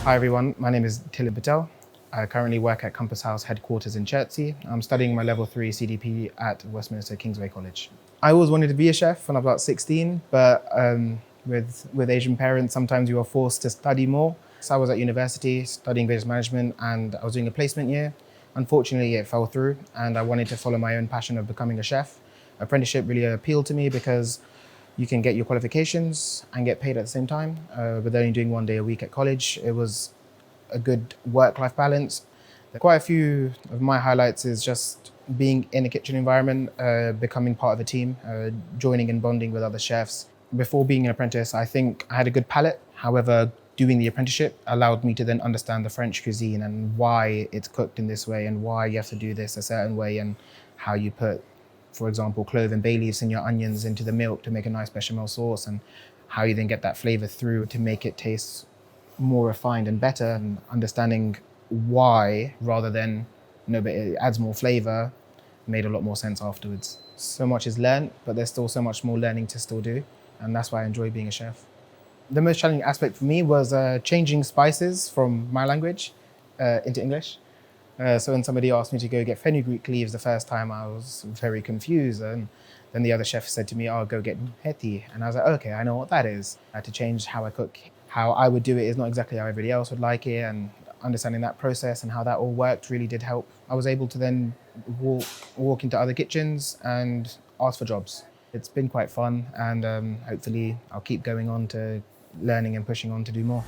Hi everyone, my name is Tilly Patel. I currently work at Compass House headquarters in Chertsey. I'm studying my level 3 CDP at Westminster Kingsway College. I always wanted to be a chef when I was about 16, but with Asian parents, sometimes you are forced to study more. So I was at university studying business management and I was doing a placement year. Unfortunately, it fell through and I wanted to follow my own passion of becoming a chef. Apprenticeship really appealed to me because you can get your qualifications and get paid at the same time. With only doing 1 day a week at college, it was a good work-life balance. Quite a few of my highlights is just being in a kitchen environment, becoming part of a team, joining and bonding with other chefs. Before being an apprentice, I think I had a good palate. However, doing the apprenticeship allowed me to then understand the French cuisine and why it's cooked in this way and why you have to do this a certain way and how you put, for example, clove and bay leaves in your onions into the milk to make a nice bechamel sauce, and how you then get that flavor through to make it taste more refined and better, and understanding why rather than no, but it adds more flavor made a lot more sense afterwards. So much is learned, but there's still so much more learning to still do, and that's why I enjoy being a chef. The most challenging aspect for me was changing spices from my language into English. So when somebody asked me to go get fenugreek leaves the first time, I was very confused. And then the other chef said to me, "Oh, go get heti." And I was like, okay, I know what that is. I had to change how I cook. How I would do it is not exactly how everybody else would like it. And understanding that process and how that all worked really did help. I was able to then walk into other kitchens and ask for jobs. It's been quite fun, and hopefully I'll keep going on to learning and pushing on to do more.